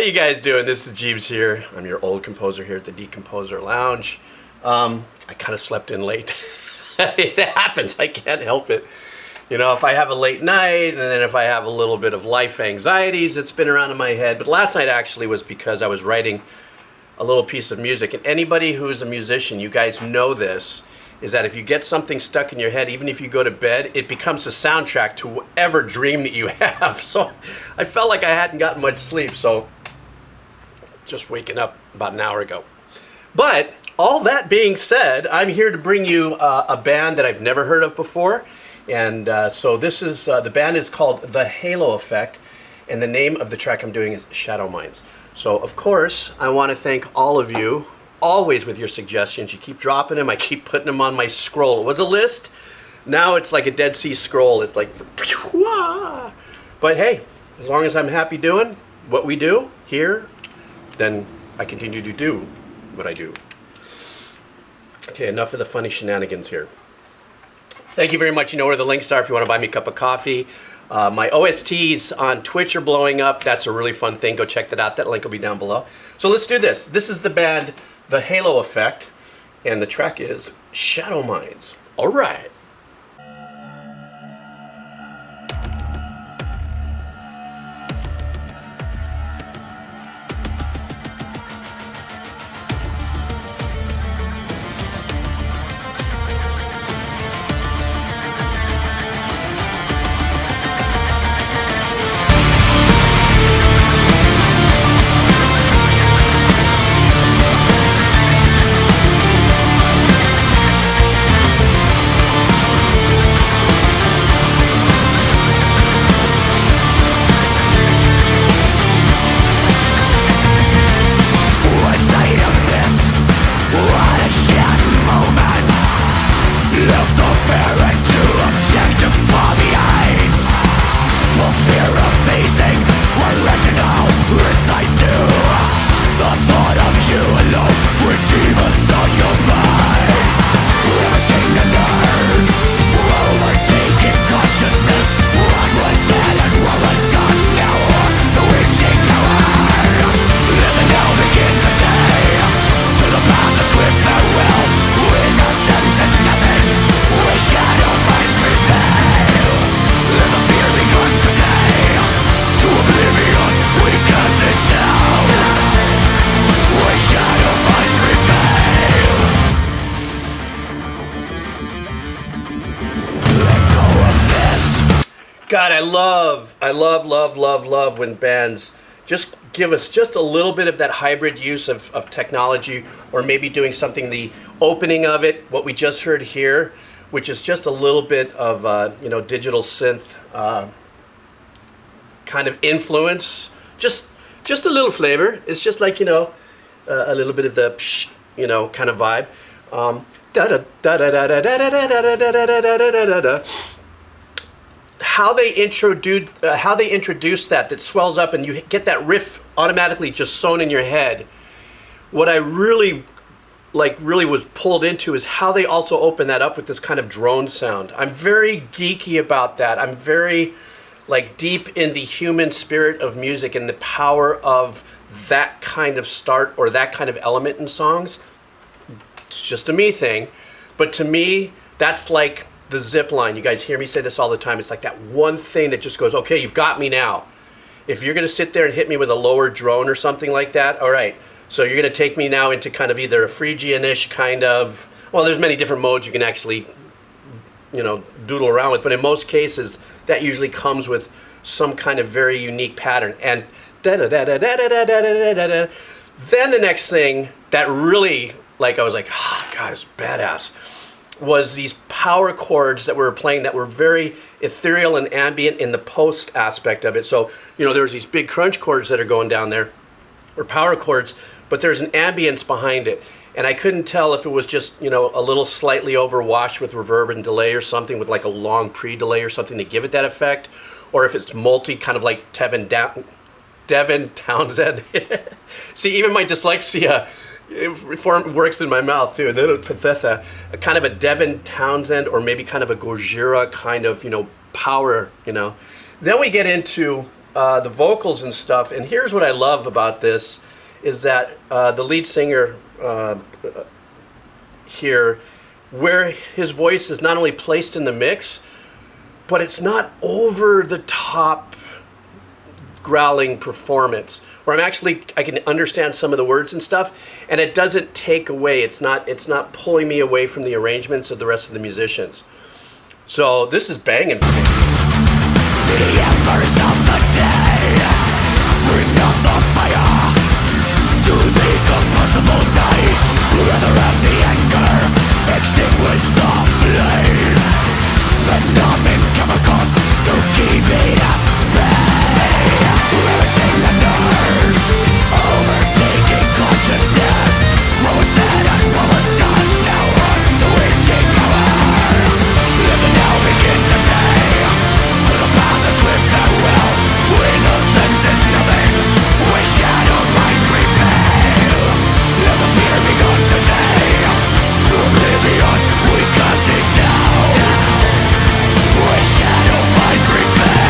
you guys doing? This is Geebz here. I'm your old composer here at the Decomposer Lounge. I kind of slept in late. It happens. I can't help it. You know, if I have a late night and then if I have a little bit of life anxieties that spin around in my head. But last night actually was because I was writing a little piece of music. And anybody who's a musician, you guys know this, is that if you get something stuck in your head, even if you go to bed, it becomes a soundtrack to whatever dream that you have. So I felt like I hadn't gotten much sleep, so just waking up about an hour ago. But all that being said, I'm here to bring you a band that I've never heard of before. And so this is, the band is called The Halo Effect, and the name of the track I'm doing is Shadowminds. So of course, I want to thank all of you, always with your suggestions. You keep dropping them, I keep putting them on my scroll. It was a list, now it's like a Dead Sea Scroll. It's like, but hey, as long as I'm happy doing what we do here, then I continue to do what I do. Okay, enough of the funny shenanigans here. Thank you very much. You know where the links are if you want to buy me a cup of coffee. My OSTs on Twitch are blowing up. That's a really fun thing. Go check that out. That link will be down below. So let's do this. This is the band The Halo Effect, and the track is Shadowminds. All right. God, I love when bands just give us just a little bit of that hybrid use of technology, or maybe doing something, the opening of it, what we just heard here, which is just a little bit of, you know, digital synth kind of influence, just a little flavor. It's just like, you know, a little bit of the, psh, you know, kind of vibe. How they introduce that swells up and you get that riff automatically just sewn in your head. What I really was pulled into is how they also open that up with this kind of drone sound. I'm very geeky about that. I'm very like deep in the human spirit of music and the power of that kind of start or that kind of element in songs. It's just a me thing, but to me that's like the zip line. You guys hear me say this all the time. It's like that one thing that just goes, okay, you've got me now. If you're going to sit there and hit me with a lower drone or something like that, all right. So you're going to take me now into kind of either a Phrygian-ish kind of, well, there's many different modes you can actually, you know, doodle around with. But in most cases, that usually comes with some kind of very unique pattern. And da-da-da-da-da-da-da-da-da-da-da. Then the next thing that really, like, I was like, oh, God, it's badass, was these power chords that we were playing that were very ethereal and ambient in the post aspect of it. So, you know, there's these big crunch chords that are going down there, or power chords, but there's an ambience behind it. And I couldn't tell if it was just, you know, a little slightly overwashed with reverb and delay or something, with like a long pre-delay or something to give it that effect, or if it's multi, kind of like Devin Townsend. See, even my dyslexia it works in my mouth too. Kind of a Devin Townsend, or maybe kind of a Gojira kind of, you know, power, you know. Then we get into the vocals and stuff. And here's what I love about this is that the lead singer here, where his voice is not only placed in the mix, but it's not over the top growling performance where I can understand some of the words and stuff, and it doesn't take away. It's not pulling me away from the arrangements of the rest of the musicians. So this is banging for me. The embers of the day bring out the fire to the combustible night. Rather have the anger extinguish the flames. The numbing chemicals to keep it at bay. Ravishing the nerves, overtaking consciousness. What was said and what was done, now on the witching hour. Let the now begin today. To the path of swift farewell. Innocence is nothing. We shadow minds prevail. Let the fear begun today. To oblivion we cast it down. We shadow minds prevail.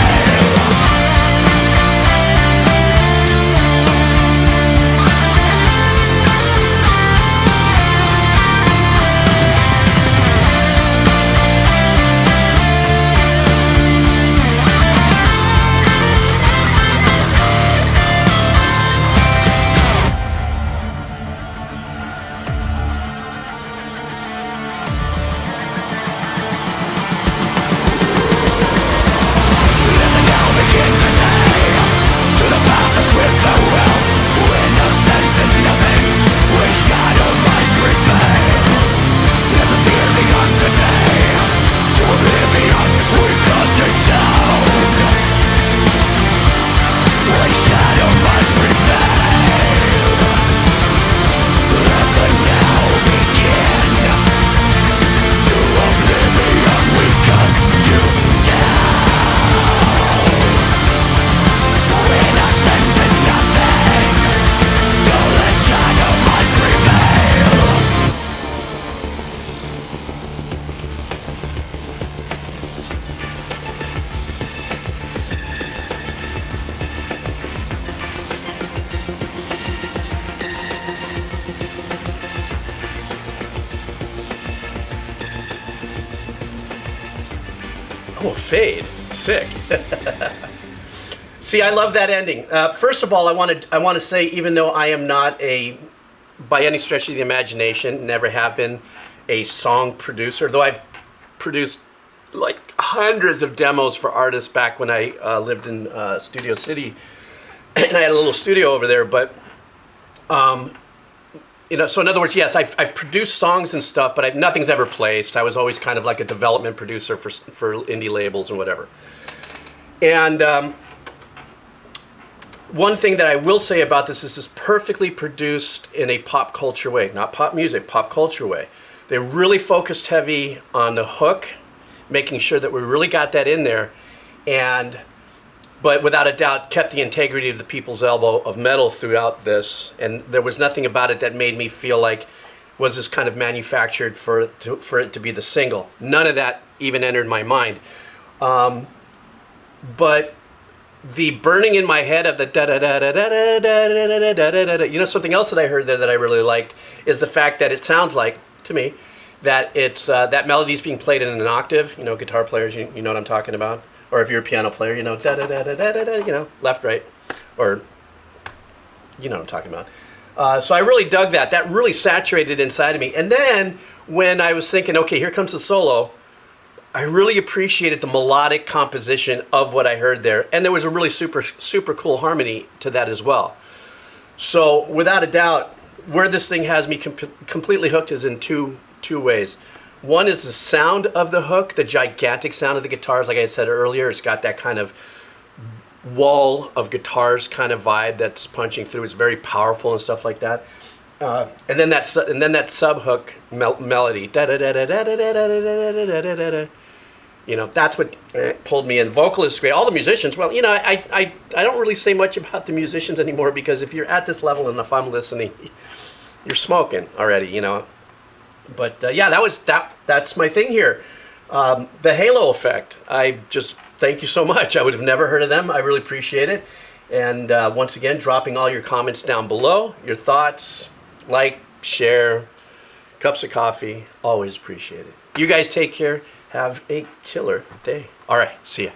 Oh, fade. Sick. See, I love that ending. First of all, I want to say, even though I am not by any stretch of the imagination, never have been a song producer, though I've produced like hundreds of demos for artists back when I lived in Studio City, and I had a little studio over there. But so in other words, yes, I've produced songs and stuff, but nothing's ever placed. I was always kind of like a development producer for indie labels and whatever. And one thing that I will say about this is perfectly produced in a pop culture way, not pop music, pop culture way. They really focused heavy on the hook, making sure that we really got that in there, but without a doubt kept the integrity of the People's Elbow of metal throughout this, and there was nothing about it that made me feel like was this kind of manufactured for it to be the single. None of that even entered my mind. But the burning in my head of the da da da da da da da da da da, something else that I heard there that I really liked is the fact that it sounds like, to me, that it's that melody's being played in an octave. Guitar players, you know what I'm talking about. Or if you're a piano player, da da da da da da da, left, right, or you know what I'm talking about. So I really dug that. That really saturated inside of me. And then when I was thinking, okay, here comes the solo, I really appreciated the melodic composition of what I heard there, and there was a really super cool harmony to that as well. So without a doubt, where this thing has me completely hooked is in two ways. One is the sound of the hook, the gigantic sound of the guitars. Like I said earlier, it's got that kind of wall of guitars kind of vibe that's punching through. It's very powerful and stuff like that. And then that sub hook melody. That's what pulled me in. Vocalist is great. All the musicians. Well, I don't really say much about the musicians anymore because if you're at this level and if I'm listening, you're smoking already. But yeah, that's my thing here. The halo effect. I just thank you so much. I would have never heard of them. I really appreciate it. And once again, dropping all your comments down below, your thoughts, like, share, cups of coffee, always appreciate it. You guys take care. Have a killer day. All right, see ya.